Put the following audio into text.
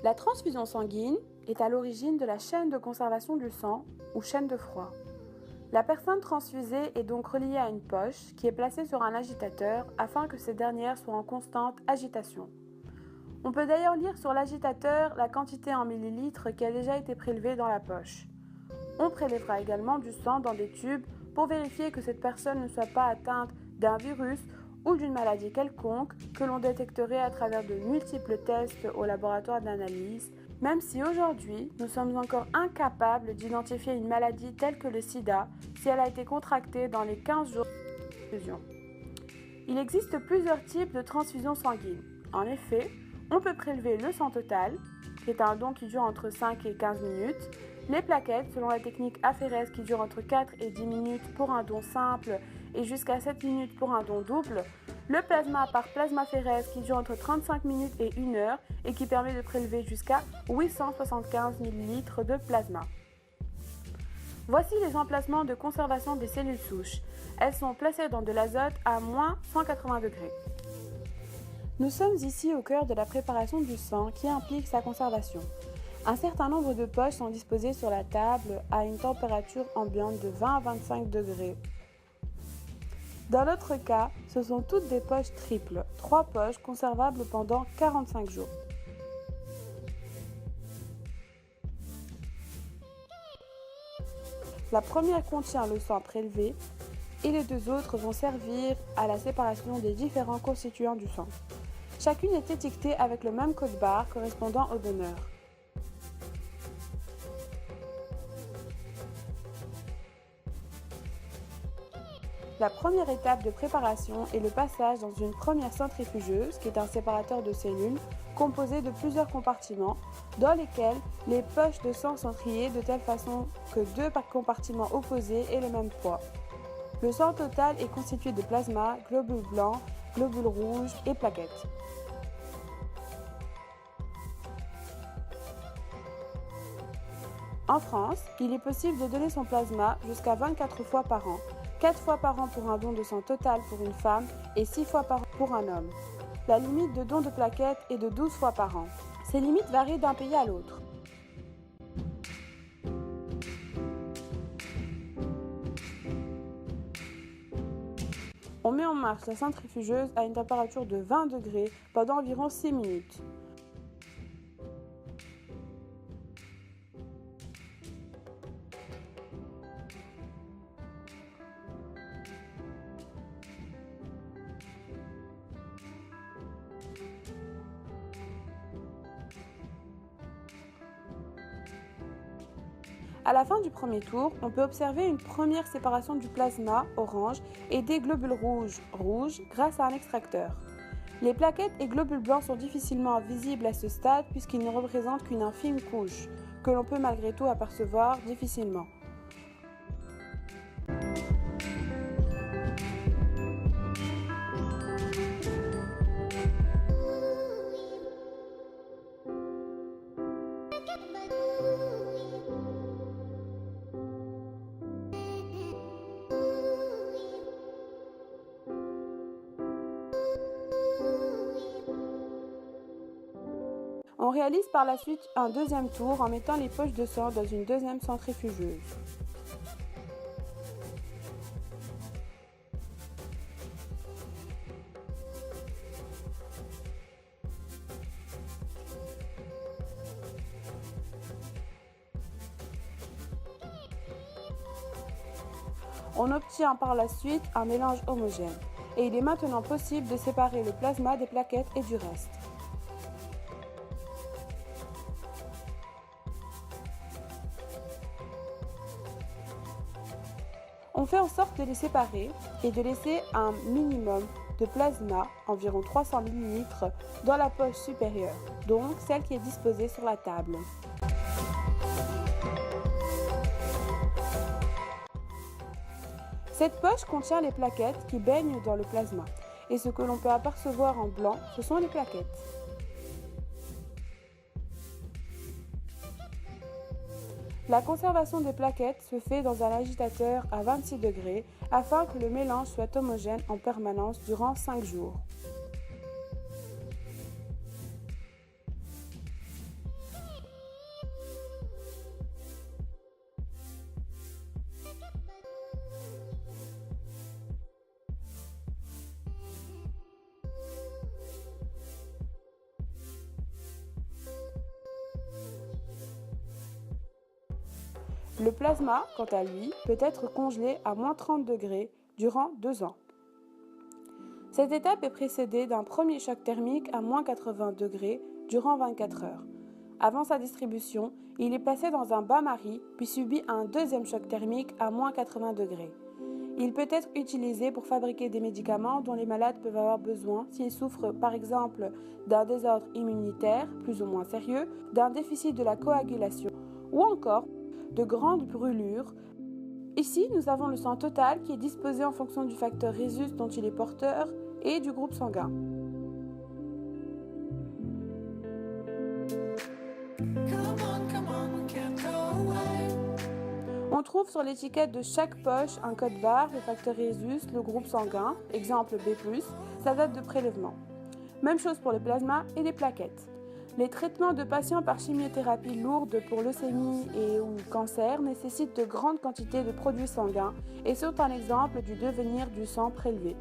La transfusion sanguine est à l'origine de la chaîne de conservation du sang ou chaîne de froid. La personne transfusée est donc reliée à une poche qui est placée sur un agitateur afin que ces dernières soient en constante agitation. On peut d'ailleurs lire sur l'agitateur la quantité en millilitres qui a déjà été prélevée dans la poche. On prélèvera également du sang dans des tubes pour vérifier que cette personne ne soit pas atteinte d'un virus ou d'une maladie quelconque que l'on détecterait à travers de multiples tests au laboratoire d'analyse, même si aujourd'hui nous sommes encore incapables d'identifier une maladie telle que le sida si elle a été contractée dans les 15 jours de transfusion. Il existe plusieurs types de transfusion sanguine. En effet, on peut prélever le sang total, qui est un don qui dure entre 5 et 15 minutes, les plaquettes selon la technique aphérèse qui dure entre 4 et 10 minutes pour un don simple et jusqu'à 7 minutes pour un don double, le plasma par plasmaphérèse qui dure entre 35 minutes et 1 heure et qui permet de prélever jusqu'à 875 ml de plasma. Voici les emplacements de conservation des cellules souches. Elles sont placées dans de l'azote à moins 180 degrés. Nous sommes ici au cœur de la préparation du sang qui implique sa conservation. Un certain nombre de poches sont disposées sur la table à une température ambiante de 20 à 25 degrés. Dans notre cas, ce sont toutes des poches triples, 3 poches conservables pendant 45 jours. La première contient le sang prélevé et les deux autres vont servir à la séparation des différents constituants du sang. Chacune est étiquetée avec le même code barre correspondant au donneur. La première étape de préparation est le passage dans une première centrifugeuse, qui est un séparateur de cellules, composé de plusieurs compartiments, dans lesquels les poches de sang sont triées de telle façon que 2 compartiments opposés aient le même poids. Le sang total est constitué de plasma, globules blancs, globules rouges et plaquettes. En France, il est possible de donner son plasma jusqu'à 24 fois par an, 4 fois par an pour un don de sang total pour une femme et 6 fois par an pour un homme. La limite de don de plaquettes est de 12 fois par an. Ces limites varient d'un pays à l'autre. On met en marche la centrifugeuse à une température de 20 degrés pendant environ 6 minutes. À la fin du premier tour, on peut observer une première séparation du plasma orange et des globules rouges grâce à un extracteur. Les plaquettes et globules blancs sont difficilement visibles à ce stade puisqu'ils ne représentent qu'une infime couche, que l'on peut malgré tout apercevoir difficilement. On réalise par la suite un deuxième tour en mettant les poches de sang dans une deuxième centrifugeuse. On obtient par la suite un mélange homogène et il est maintenant possible de séparer le plasma des plaquettes et du reste. On fait en sorte de les séparer et de laisser un minimum de plasma, environ 300 ml, dans la poche supérieure, donc celle qui est disposée sur la table. Cette poche contient les plaquettes qui baignent dans le plasma et ce que l'on peut apercevoir en blanc, ce sont les plaquettes. La conservation des plaquettes se fait dans un agitateur à 26 degrés afin que le mélange soit homogène en permanence durant 5 jours. Le plasma, quant à lui, peut être congelé à moins 30 degrés durant 2 ans. Cette étape est précédée d'un premier choc thermique à moins 80 degrés durant 24 heures. Avant sa distribution, il est placé dans un bain-marie puis subit un deuxième choc thermique à moins 80 degrés. Il peut être utilisé pour fabriquer des médicaments dont les malades peuvent avoir besoin s'ils souffrent par exemple d'un désordre immunitaire plus ou moins sérieux, d'un déficit de la coagulation ou encore de grandes brûlures. Ici, nous avons le sang total qui est disposé en fonction du facteur Rhésus dont il est porteur et du groupe sanguin. On trouve sur l'étiquette de chaque poche un code barre, le facteur Rhésus, le groupe sanguin, exemple B+, sa date de prélèvement. Même chose pour le plasma et les plaquettes. Les traitements de patients par chimiothérapie lourde pour leucémie et ou cancer nécessitent de grandes quantités de produits sanguins et sont un exemple du devenir du sang prélevé.